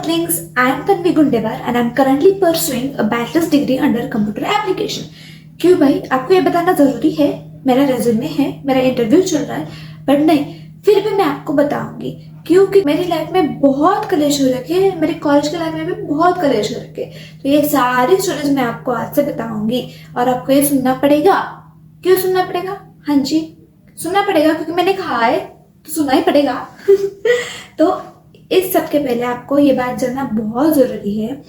darlings, I am Tanvi Gundewar and I am currently pursuing a bachelor's degree under computer application. क्यों भाई, आपको ये बताना ज़रूरी है? मेरा रेज्यूमे है, मेरा इंटरव्यू चल रहा है, बट नहीं, फिर भी मैं आपको बताऊंगी क्योंकि मेरी लाइफ में बहुत कलेश हो रखे हैं, मेरे कॉलेज के लाइफ में भी बहुत कलेश हो रखे हैं। तो ये सारी स्टोरीज मैं आपको आज से बताऊंगी और आपको ये सुनना पड़ेगा। क्यों सुनना पड़ेगा? हाँ जी, सुनना पड़ेगा क्योंकि मैंने कहा है तो सुनना ही पड़ेगा। तो इस सब के पहले आपको ये बात जानना बहुत ज़रूरी है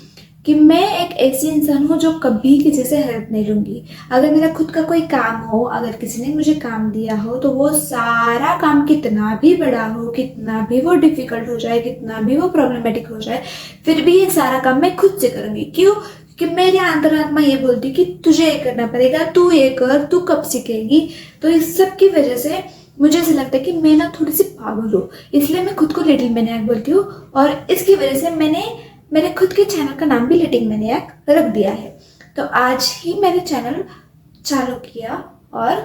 कि मैं एक ऐसी इंसान हूँ जो कभी किसी से हेल्प नहीं लूँगी। अगर मेरा खुद का कोई काम हो, अगर किसी ने मुझे काम दिया हो, तो वो सारा काम कितना भी बड़ा हो, कितना भी वो डिफ़िकल्ट हो जाए, कितना भी वो प्रॉब्लमेटिक हो जाए, फिर भी ये सारा काम मैं खुद से करूँगी। क्यों? कि मेरी अंतरात्मा ये बोलती कि तुझे ये करना पड़ेगा, तू ये कर, तू कब सीखेगी। तो इस सब की वजह से मुझे ऐसा लगता है कि मैं ना थोड़ी सी पागल हूँ, इसलिए मैं खुद को लिटिल मैनियाक बोलती हूँ और इसकी वजह से मैंने मेरे खुद के चैनल का नाम भी लिटिल मैनियाक रख दिया है। तो आज ही मैंने चैनल चालू किया और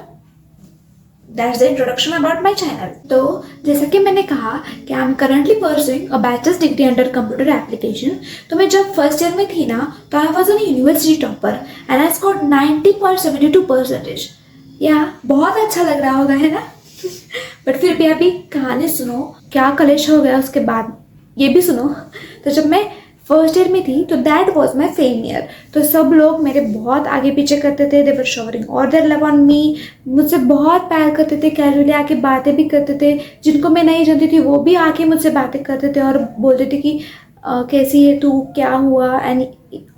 that's the introduction about my channel. तो जैसा कि मैंने कहा कि I am currently pursuing a bachelors degree under computer application. तो मैं जब फर्स्ट ईयर में थी ना, तो I was an university topper and I scored 90.72%। या बहुत अच्छा लग रहा होगा, है ना? बट फिर भी अभी कहानी सुनो, क्या कलेश हो गया उसके बाद, ये भी सुनो। तो जब मैं फर्स्ट ईयर में थी तो that was my fame year. तो सब लोग मेरे बहुत आगे पीछे करते थे, they were showering all their love on me, मुझसे बहुत प्यार करते थे, कैजुअली आके बातें भी करते थे। जिनको मैं नहीं जानती थी वो भी आके मुझसे बातें करते थे और बोलते थे कि कैसी है तू, क्या हुआ, एंड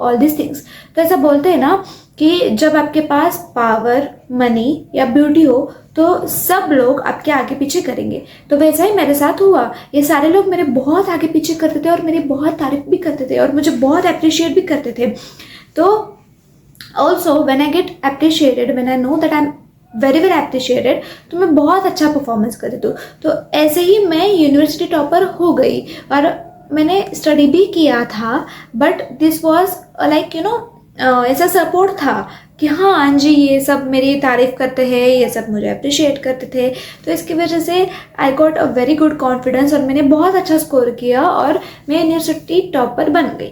ऑल दिस थिंग्स। तो ऐसा बोलते हैं ना कि जब आपके पास पावर, मनी या ब्यूटी हो तो सब लोग आपके आगे पीछे करेंगे। तो वैसा ही मेरे साथ हुआ। ये सारे लोग मेरे बहुत आगे पीछे करते थे और मेरी बहुत तारीफ भी करते थे और मुझे बहुत अप्रिशिएट भी करते थे। तो also when I get appreciated, when I know that I am very very appreciated, तो मैं बहुत अच्छा परफॉर्मेंस करती हूँ। तो ऐसे ही मैं यूनिवर्सिटी टॉपर हो गई और मैंने स्टडी भी किया था, बट दिस वॉज लाइक ऐसा सपोर्ट था कि हाँ अंजी ये सब मेरी तारीफ़ करते हैं, ये सब मुझे अप्रिशिएट करते थे। तो इसकी वजह से I got a very good confidence और मैंने बहुत अच्छा स्कोर किया और मैं यूनिवर्सिटी टॉपर बन गई।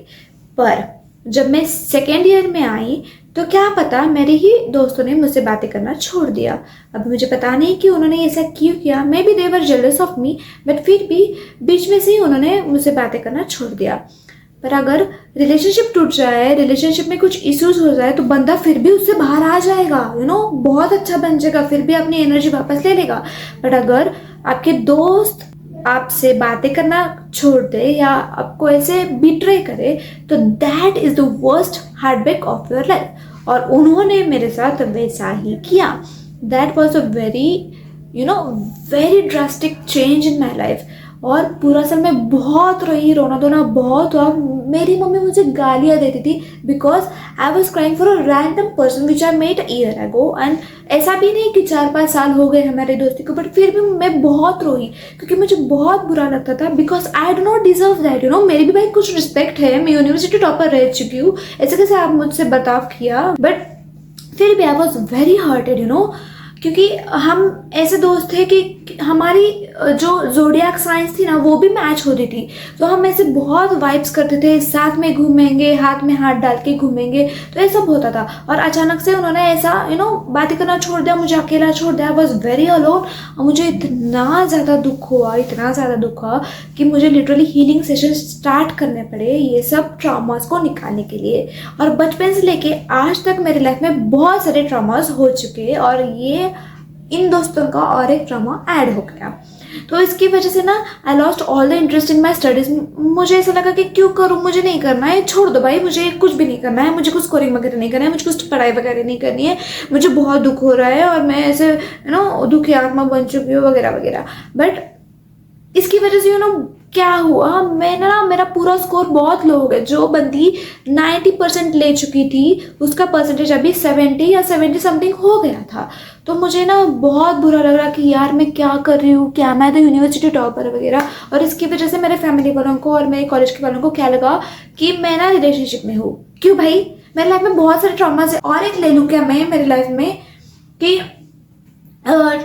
पर जब मैं सेकेंड ईयर में आई तो क्या पता मेरे ही दोस्तों ने मुझसे बातें करना छोड़ दिया। अब मुझे पता नहीं कि उन्होंने ऐसा क्यों किया, may be they were jealous of me, but फिर भी बीच में से ही उन्होंने मुझसे बातें करना छोड़ दिया। पर अगर रिलेशनशिप टूट जाए, रिलेशनशिप में कुछ इश्यूज हो जाए, तो बंदा फिर भी उससे बाहर आ जाएगा, बहुत अच्छा बन जाएगा, फिर भी अपनी एनर्जी वापस ले लेगा। बट अगर आपके दोस्त आपसे बातें करना छोड़ दे या आपको ऐसे बिट्रे करे, तो that is the worst heartbreak of your life. और उन्होंने मेरे साथ वैसा ही किया। That was a very drastic change in my life. और पूरा साल मैं बहुत रोई, रोना धोना बहुत हुआ। मेरी मम्मी मुझे गालियाँ देती थी because I was crying for a random person which I met year ago. And ऐसा भी नहीं कि 4-5 साल हो गए हमारी दोस्ती को, बट फिर भी मैं बहुत रोई क्योंकि मुझे बहुत बुरा लगता था because I do not deserve that. मेरी भी भाई कुछ रिस्पेक्ट है, मैं यूनिवर्सिटी टॉपर रह चुकी हूँ, ऐसे कैसे आप मुझसे बर्ताव किया। बट फिर भी आई वॉज वेरी हर्टेड क्योंकि हम ऐसे दोस्त थे कि हमारी जो ज़ोडिएक साइंस थी ना वो भी मैच होती थी। तो हम ऐसे बहुत वाइब्स करते थे, साथ में घूमेंगे, हाथ में हाथ डाल के घूमेंगे, तो ये सब होता था। और अचानक से उन्होंने ऐसा बातें करना छोड़ दिया, मुझे अकेला छोड़ दिया। आई वॉज वेरी अलोन और मुझे इतना ज़्यादा दुख हुआ, इतना ज़्यादा दुख हुआ कि मुझे लिटरली हीलिंग सेशन स्टार्ट करने पड़े ये सब ट्रॉमास को निकालने के लिए। और बचपन से लेके आज तक मेरी लाइफ में बहुत सारे ट्रॉमास हो चुके और ये इन दोस्तों का और एक ट्रॉमा ऐड हो गया। तो इसकी वजह से ना I lost all the interest in my studies. मुझे ऐसा लगा कि क्यों करूँ, मुझे नहीं करना है, छोड़ दो भाई, मुझे कुछ भी नहीं करना है, मुझे कुछ स्कोरिंग वगैरह नहीं करना है, मुझे कुछ पढ़ाई वगैरह नहीं करनी है, मुझे बहुत दुख हो रहा है और मैं ऐसे दुखी आत्मा बन चुकी हूँ वगैरह वगैरह। बट इसकी वजह से क्या हुआ, मेरा पूरा स्कोर बहुत लो हो गया। जो बंदी 90% ले चुकी थी उसका परसेंटेज अभी 70 या 70 समथिंग हो गया था। तो मुझे बहुत बुरा लग रहा कि यार मैं क्या कर रही हूँ, क्या मैं तो यूनिवर्सिटी टॉपर वगैरह। और इसकी वजह से मेरे फैमिली वालों को और मेरे कॉलेज के वालों को क्या लगा कि मैं रिलेशनशिप में हूँ। क्यों भाई, मेरी लाइफ में बहुत सारे ट्रॉमास है। और एक ले लूँ क्या मैं मेरी लाइफ में कि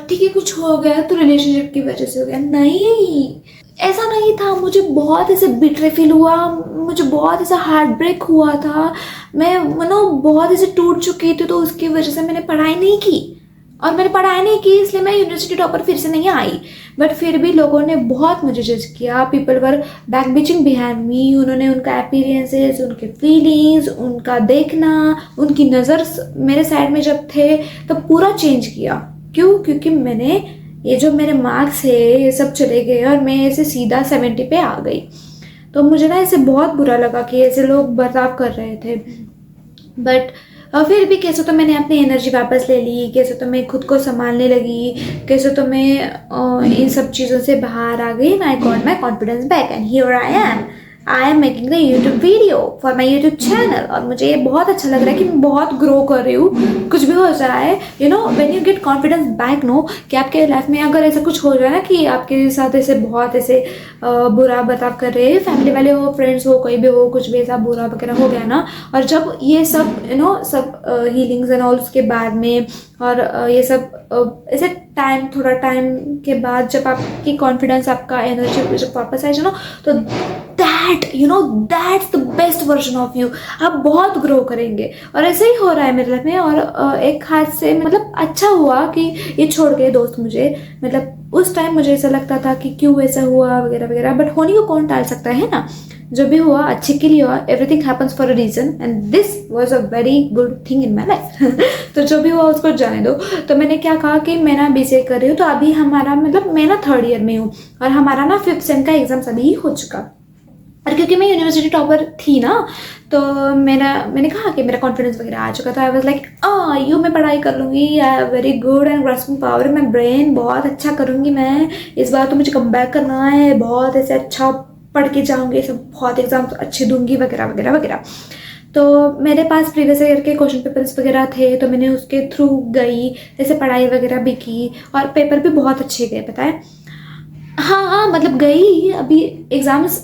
ठीक है कुछ हो गया तो रिलेशनशिप की वजह से हो गया? नहीं, ऐसा नहीं था, मुझे बहुत ऐसे बिटरे फील हुआ, मुझे बहुत ऐसा हार्ट ब्रेक हुआ था, मैं बहुत ऐसे टूट चुकी थी। तो उसकी वजह से मैंने पढ़ाई नहीं की, और मैंने पढ़ाई नहीं की इसलिए मैं यूनिवर्सिटी टॉपर फिर से नहीं आई। बट फिर भी लोगों ने बहुत मुझे जज किया, people were back bitching behind me. उन्होंने उनका अपीयरेंसेस, उनके फीलिंग्स, उनका देखना, उनकी नज़र मेरे साइड में जब थे तब पूरा चेंज किया। क्यों? क्योंकि मैंने ये जो मेरे मार्क्स है ये सब चले गए और मैं ऐसे सीधा 70 पे आ गई। तो मुझे ना ऐसे बहुत बुरा लगा कि ऐसे लोग बर्ताव कर रहे थे। बट फिर भी कैसे तो मैंने अपनी एनर्जी वापस ले ली, कैसे तो मैं खुद को संभालने लगी, कैसे तो मैं इन सब चीज़ों से बाहर आ गई। I got my confidence back and here I am making the YouTube video for my YouTube channel. और मुझे ये बहुत अच्छा लग रहा है कि मैं बहुत ग्रो कर रही हूँ। कुछ भी हो जाए, when you get confidence back, no कि आपके लाइफ में अगर ऐसा कुछ हो जाए ना कि आपके साथ ऐसे बहुत ऐसे बुरा बर्ताव कर रहे हैं, फैमिली वाले हो, फ्रेंड्स हो, कोई भी हो, कुछ भी ऐसा बुरा वगैरह हो गया ना, और जब ये सब सब हीलिंग्स एंड ऑल उसके बाद में, और ये सब ऐसे थोड़ा टाइम के बाद जब आपकी कॉन्फिडेंस, आपका एनर्जी जब वापस आए ना, तो that's the best version of you. आप बहुत ग्रो करेंगे। और ऐसे ही हो रहा है मेरे लाइफ में। और एक हाथ से मतलब अच्छा हुआ कि ये छोड़ गए दोस्त मुझे। मतलब उस टाइम मुझे ऐसा लगता था कि क्यों ऐसा हुआ वगैरह वगैरह, बट होने को कौन टाल सकता है ना। जो भी हुआ अच्छे के लिए हुआ, everything happens for a reason and this was a very good thing in my life. तो जो भी हुआ उसको जाने दो। तो मैंने क्या कहा कि मैं ना BCA कर रही हूँ, तो अभी हमारा मतलब मैं ना 3rd ईयर में हूँ और हमारा ना 5th सेम का एग्जाम्स अभी हो चुका। और क्योंकि मैं यूनिवर्सिटी टॉपर थी ना, तो मैंने कहा कि मेरा कॉन्फिडेंस वगैरह आ चुका था। आई वाज लाइक मैं पढ़ाई कर लूँगी, I very good and grasping power in my brain, बहुत अच्छा करूँगी मैं इस बार। तो मुझे कम बैक करना है, बहुत ऐसे अच्छा पढ़ के जाऊँगी, सब बहुत एग्जाम अच्छे दूंगी वगैरह वगैरह वगैरह। तो मेरे पास प्रीवियस ईयर के क्वेश्चन पेपर्स वगैरह थे, तो मैंने उसके थ्रू गई, जैसे पढ़ाई वगैरह भी की और पेपर भी बहुत अच्छे गए, पता है। हाँ, मतलब गई, अभी एग्जाम्स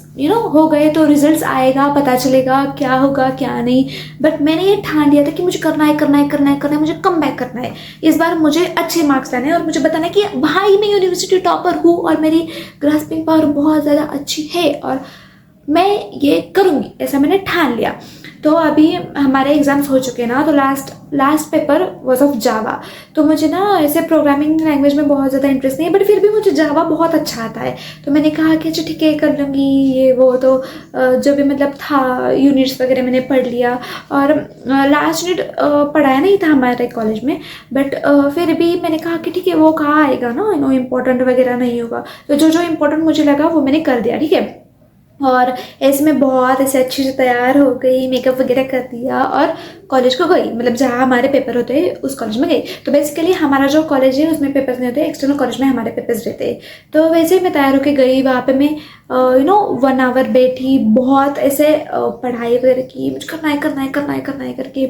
हो गए तो रिजल्ट्स आएगा, पता चलेगा क्या होगा क्या नहीं। बट मैंने ये ठान लिया था कि मुझे करना है करना है करना है करना है, मुझे कम बैक करना है। इस बार मुझे अच्छे मार्क्स लाने हैं और मुझे बताना है कि भाई मैं यूनिवर्सिटी टॉपर हूँ और मेरी ग्रास्पिंग पावर बहुत ज़्यादा अच्छी है और मैं ये करूँगी, ऐसा मैंने ठान लिया। तो अभी हमारे एग्जाम्स हो चुके हैं ना, तो last paper was of Java. तो मुझे ना ऐसे प्रोग्रामिंग लैंग्वेज में बहुत ज़्यादा इंटरेस्ट नहीं है, बट फिर भी मुझे जावा बहुत अच्छा आता है। तो मैंने कहा कि अच्छा ठीक है कर लूँगी ये वो। तो जो भी मतलब था यूनिट्स वगैरह मैंने पढ़ लिया और लास्ट यूनिट पढ़ाया नहीं था हमारे कॉलेज में, बट फिर भी मैंने कहा कि ठीक है वो कहाँ आएगा ना, इम्पोर्टेंट वगैरह नहीं होगा। तो जो इम्पोर्टेंट मुझे लगा वो मैंने कर दिया, ठीक है। और ऐसे में बहुत ऐसे अच्छे से तैयार हो गई, मेकअप वगैरह कर दिया और कॉलेज को गई, मतलब जहाँ हमारे पेपर होते हैं उस कॉलेज में गई। तो बेसिकली हमारा जो कॉलेज है उसमें पेपर्स नहीं होते, एक्सटर्नल कॉलेज में हमारे पेपर्स रहते हैं। तो वैसे ही मैं तैयार होकर गई, वहाँ पे मैं 1 आवर बैठी, बहुत ऐसे पढ़ाई वगैरह की, मुझे करना है करना है करना है करना है करके।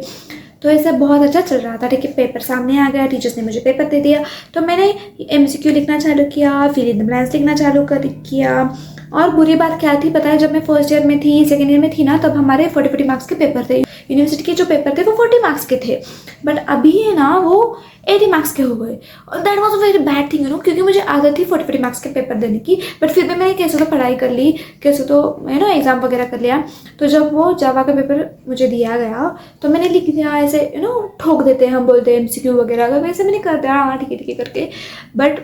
तो ऐसा बहुत अच्छा चल रहा था, ठीक है। पेपर सामने आ गया, टीचर्स ने मुझे पेपर दे दिया, तो मैंने MCQ लिखना चालू किया, फिल इन द ब्लैंक्स लिखना चालू किया। और बुरी बात क्या थी पता है, जब मैं फर्स्ट ईयर में थी, सेकेंड ईयर में थी ना, तब हमारे 40 मार्क्स के पेपर थे। यूनिवर्सिटी के जो पेपर थे वो 40 मार्क्स के थे, बट अभी है ना वो 80 मार्क्स के हो गए। और that was a very bad thing, क्योंकि मुझे आदत थी 40 मार्क्स के पेपर देने की। बट फिर भी मैंने कैसे तो पढ़ाई कर ली, कैसे तो एग्जाम वगैरह कर लिया। तो जब वो जावा का पेपर मुझे दिया गया तो मैंने लिख दिया ऐसे, ठोक देते हैं हम, बोलते हैं MCQ वगैरह का, वैसे मैंने कर दिया हाँ ठीक है करके। बट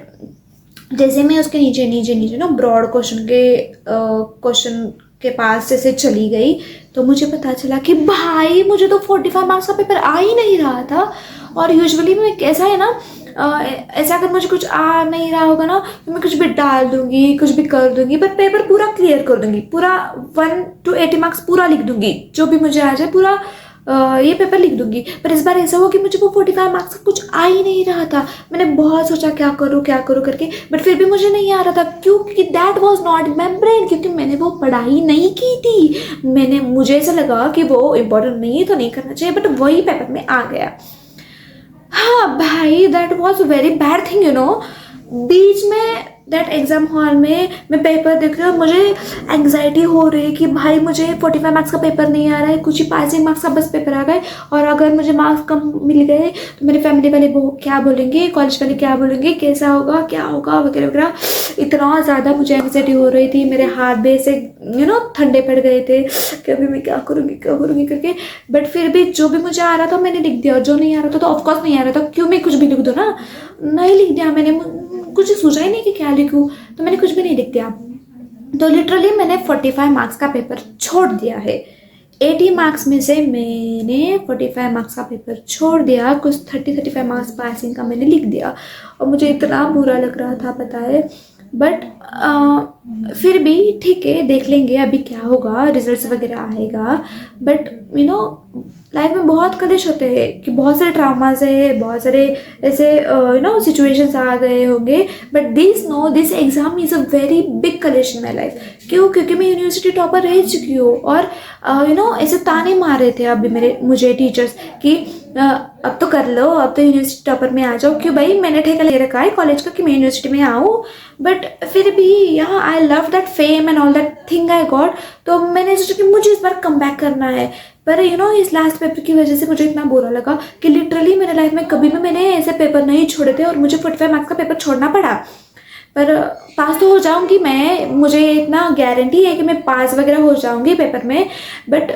जैसे मैं उसके नीचे नीचे नीचे ब्रॉड क्वेश्चन के पास जैसे चली गई, तो मुझे पता चला कि भाई मुझे तो 45 मार्क्स का पेपर आ ही नहीं रहा था। और यूजुअली मैं कैसा है ना, ऐसा अगर मुझे कुछ आ नहीं रहा होगा ना तो मैं कुछ भी डाल दूंगी, कुछ भी कर दूंगी, बट पेपर पूरा क्लियर कर दूंगी, पूरा 1 to 80 मार्क्स पूरा लिख दूंगी, जो भी मुझे आ जाए पूरा ये पेपर लिख दूंगी। पर इस बार ऐसा हुआ कि मुझे वो 45 मार्क्स का कुछ आ ही नहीं रहा था। मैंने बहुत सोचा क्या करूँ करके, बट फिर भी मुझे नहीं आ रहा था। क्यों? क्योंकि that was not in my brain, क्योंकि मैंने वो पढ़ाई नहीं की थी। मुझे ऐसा लगा कि वो इम्पोर्टेंट नहीं है तो नहीं करना चाहिए, बट वही पेपर में आ गया। हाँ भाई, that was very bad thing, बीच में दैट एग्ज़ाम हॉल में मैं पेपर देख रही हूँ, मुझे एंग्जाइटी हो रही है कि भाई मुझे 45 मार्क्स का पेपर नहीं आ रहा है, कुछ ही पासिंग मार्क्स का बस पेपर आ गए, और अगर मुझे मार्क्स कम मिल गए तो मेरे फैमिली वाले वो क्या बोलेंगे, कॉलेज वाले क्या बोलेंगे, कैसा होगा, क्या होगा वगैरह वगैरह। इतना ज़्यादा मुझे एंग्जाइटी हो रही थी, मेरे हाथ भी ऐसे ठंडे पड़ गए थे कि अभी मैं क्या करूँगी करके। बट फिर भी जो भी मुझे आ रहा था मैंने लिख दिया, और जो नहीं आ रहा था तो ऑफकोर्स नहीं आ रहा था, क्यों मैं कुछ भी लिख दूँ ना, नहीं लिख दिया मैंने, कुछ सोचा ही नहीं कि क्या लिखूँ, तो मैंने कुछ भी नहीं लिख दिया। तो लिटरली मैंने 45 मार्क्स का पेपर छोड़ दिया है। 80 मार्क्स में से मैंने 45 मार्क्स का पेपर छोड़ दिया, कुछ 35 मार्क्स पासिंग का मैंने लिख दिया, और मुझे इतना बुरा लग रहा था पता है। बट फिर भी ठीक है, देख लेंगे अभी क्या होगा, रिजल्ट्स वगैरह आएगा। बट लाइफ में बहुत कलेश होते हैं कि बहुत सारे ड्रामाज है, बहुत सारे ऐसे सिचुएशंस आ गए होंगे। But this exam is a very big कलेश इन माई लाइफ। क्यों? क्योंकि मैं यूनिवर्सिटी टॉपर रह चुकी हूँ, और ऐसे ताने मार रहे थे अभी मुझे टीचर्स कि अब तो कर लो, अब तो यूनिवर्सिटी टॉपर में आ जाओ। क्यों भाई, मैंने ठेका ले रखा है कॉलेज का कि मैं यूनिवर्सिटी में आऊँ। बट फिर भी यहाँ I love that fame and all that thing I got, तो मैंने सोचा कि मुझे इस बार कम बैक करना है। पर इस लास्ट पेपर की वजह से मुझे इतना बुरा लगा कि लिटरली मेरे लाइफ में कभी भी मैंने ऐसे पेपर नहीं छोड़े थे, और मुझे 45 मार्क्स का पेपर छोड़ना पड़ा। पर पास तो हो जाऊंगी मैं, मुझे इतना गारंटी है कि मैं पास वगैरह हो जाऊंगी पेपर में। बट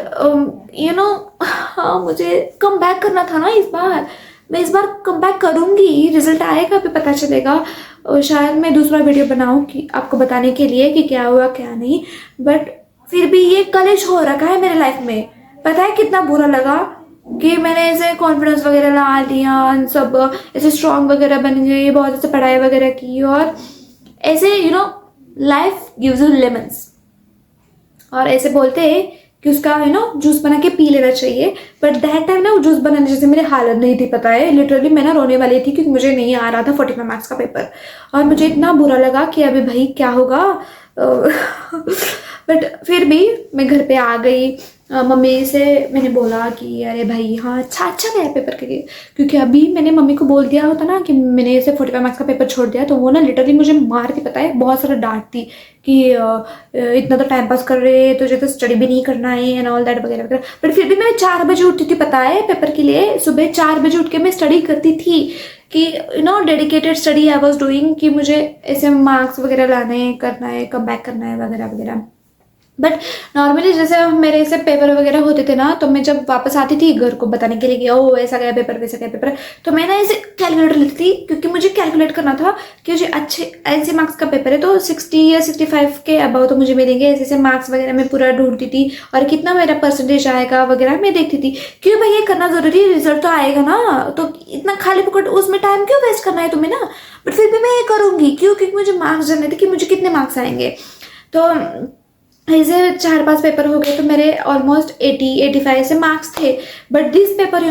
हाँ, मुझे कम बैक करना था ना इस बार। मैं इस बार कम बैक करूँगी, रिजल्ट आएगा अभी पता चलेगा। और शायद मैं दूसरा वीडियो बनाऊँ कि आपको बताने के लिए कि क्या हुआ क्या नहीं। बट फिर भी ये कलेश हो रखा है मेरे लाइफ में। पता है कितना बुरा लगा कि मैंने ऐसे कॉन्फिडेंस वगैरह ला लिया, सब ऐसे स्ट्रॉन्ग वगैरह बन गई, बहुत ऐसे पढ़ाई वगैरह की, और ऐसे लाइफ गिव्स यू लेमन्स, और ऐसे बोलते हैं कि उसका जूस बना के पी लेना चाहिए। बट दैट टाइम ना वो जूस बनाने जैसे मेरी हालत नहीं थी पता है। लिटरली मैं ना रोने वाली थी क्योंकि मुझे नहीं आ रहा था 45 मार्क्स का पेपर, और मुझे इतना बुरा लगा कि अभी भाई क्या होगा। बट फिर भी मैं घर पे आ गई, मम्मी से मैंने बोला कि अरे भाई हाँ अच्छा गया पेपर के लिए। क्योंकि अभी मैंने मम्मी को बोल दिया होता ना कि मैंने ऐसे 45 मार्क्स का पेपर छोड़ दिया, तो वो ना लिटरली मुझे मारती पता है, बहुत सारा डांटती कि इतना तो टाइम पास कर रहे हैं, तुझे तो स्टडी भी नहीं करना है एंड ऑल दैट वगैरह वगैरह। बट फिर भी मैं 4 बजे उठती थी पता है पेपर के लिए, सुबह 4 बजे उठ के मैं स्टडी करती थी कि dedicated study I was doing, कि मुझे ऐसे मार्क्स वगैरह लाने करना है, कम बैक करना है वगैरह वगैरह। बट नॉर्मली जैसे मेरे ऐसे पेपर वगैरह होते थे ना, तो मैं जब वापस आती थी घर को बताने के लिए कि ओ ऐसा गया पेपर वैसा गया पेपर, तो मैं ना ऐसे कैलकुलेटर लेती थी, क्योंकि मुझे कैलकुलेट करना था कि मुझे अच्छे ऐसे मार्क्स का पेपर है तो 60 या 65 के अबाउ तो मुझे मिलेंगे। ऐसे ऐसे मार्क्स वगैरह मैं पूरा ढूंढती थी, और कितना मेरा परसेंटेज आएगा वगैरह मैं देखती थी। क्यों भाई ये करना जरूरी है, रिजल्ट तो आएगा ना, तो इतना खाली पकड़ उसमें टाइम क्यों वेस्ट करना है तुम्हें ना। बट फिर भी मैं ये करूँगी, क्यों? क्योंकि मुझे मार्क्स जानने थे कि मुझे कितने मार्क्स आएंगे। तो ऐसे 4-5 पेपर हो गए तो मेरे ऑलमोस्ट 80-85 से मार्क्स थे। बट दिस पेपर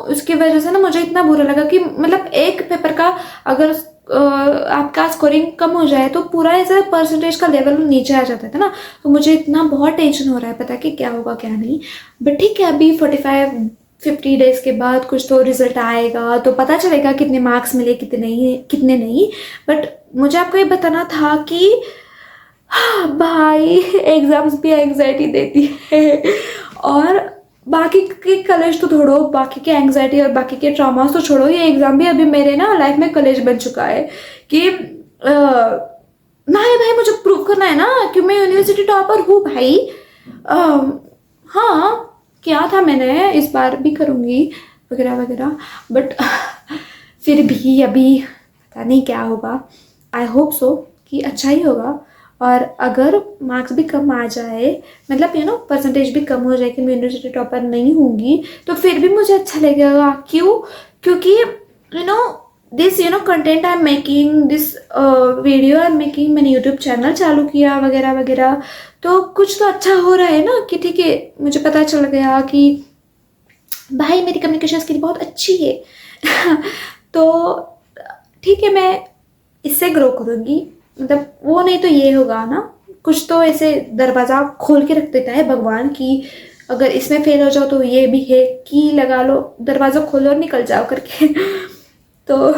उसकी वजह से ना मुझे इतना बुरा लगा कि मतलब एक पेपर का अगर आपका स्कोरिंग कम हो जाए तो पूरा ऐसा परसेंटेज का लेवल नीचे आ जाता था ना। तो मुझे इतना बहुत टेंशन हो रहा है पता कि क्या होगा क्या नहीं। बट ठीक है, अभी 45-50 डेज के बाद कुछ तो रिजल्ट आएगा तो पता चलेगा कितने मार्क्स मिले कितने नहीं। बट मुझे आपको ये बताना था कि भाई एग्जाम्स भी एंग्जाइटी देती है, और बाकी के कलेश तो छोड़ो, बाकी के एंग्जाइटी और बाकी के ट्रॉमास तो छोड़ो, ये एग्जाम भी अभी मेरे ना लाइफ में कलेश बन चुका है कि भाई मुझे प्रूव करना है ना कि मैं यूनिवर्सिटी टॉपर हूँ भाई। हाँ किया था मैंने, इस बार भी करूँगी वगैरह वगैरह। बट फिर भी अभी पता नहीं क्या होगा। आई होप सो कि अच्छा ही होगा, और अगर मार्क्स भी कम आ जाए, मतलब परसेंटेज भी कम हो जाए कि मैं यूनिवर्सिटी टॉपर नहीं होंगी, तो फिर भी मुझे अच्छा लगेगा। क्यों? क्योंकि this content I am making, this video I am making, मैंने यूट्यूब चैनल चालू किया वगैरह वगैरह, तो कुछ तो अच्छा हो रहा है ना। कि ठीक है, मुझे पता चल गया कि भाई मेरी कम्युनिकेशन स्किल बहुत अच्छी है। तो ठीक है, मैं इससे ग्रो करूँगी। मतलब वो नहीं तो ये होगा ना, कुछ तो ऐसे दरवाज़ा खोल के रख देता है भगवान कि अगर इसमें फेल हो जाओ तो ये भी है कि लगा लो, दरवाज़ा खोलो और निकल जाओ करके। तो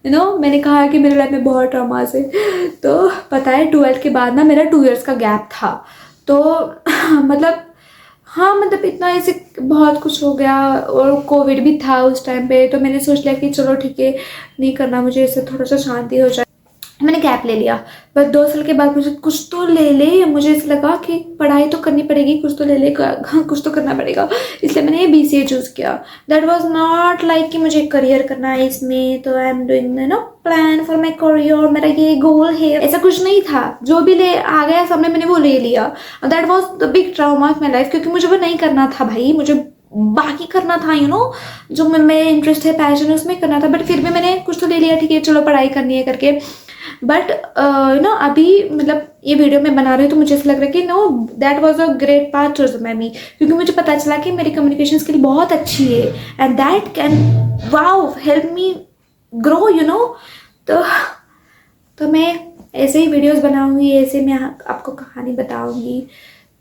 मैंने कहा कि मेरे लाइफ में बहुत ट्रॉमास है। तो पता है 12th के बाद ना मेरा 2 इयर्स का गैप था। तो मतलब हाँ, मतलब इतना ऐसे बहुत कुछ हो गया और कोविड भी था उस टाइम पे। तो मैंने सोच लिया कि चलो ठीक है, नहीं करना मुझे, इससे थोड़ा सा शांति हो जाए। मैंने गैप ले लिया। बस 2 साल के बाद मुझे कुछ तो ले ले, मुझे ऐसा लगा कि पढ़ाई तो करनी पड़ेगी, कुछ तो ले ले, हाँ कुछ तो करना पड़ेगा। इसलिए मैंने ये BCA चूज़ किया। दैट वाज नॉट लाइक कि मुझे करियर करना है इसमें, तो I am doing plan for my career, मेरा ये गोल है, ऐसा कुछ नहीं था। जो भी ले आ गया सामने मैंने वो ले लिया। That was the big trauma of my life, क्योंकि मुझे वो नहीं करना था भाई, मुझे बाकी करना था जो मेरे इंटरेस्ट है, पैशन है, उसमें करना था। बट फिर भी मैंने कुछ तो ले लिया, ठीक है चलो पढ़ाई करनी है करके। बट अभी मतलब ये वीडियो मैं बना रही हूँ तो मुझे ऐसा लग रहा है कि that was a great part to me, क्योंकि मुझे पता चला कि मेरी कम्युनिकेशन स्किल बहुत अच्छी है and that can wow help me grow. तो मैं ऐसे ही वीडियोस बनाऊंगी, ऐसे मैं आपको कहानी बताऊंगी।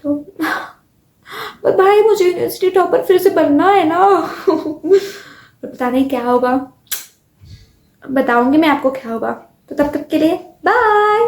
तो पर भाई मुझे यूनिवर्सिटी टॉपर फिर से बनना है ना। पता नहीं क्या होगा, बताऊंगी मैं आपको क्या होगा। तो तब तक के लिए बाय।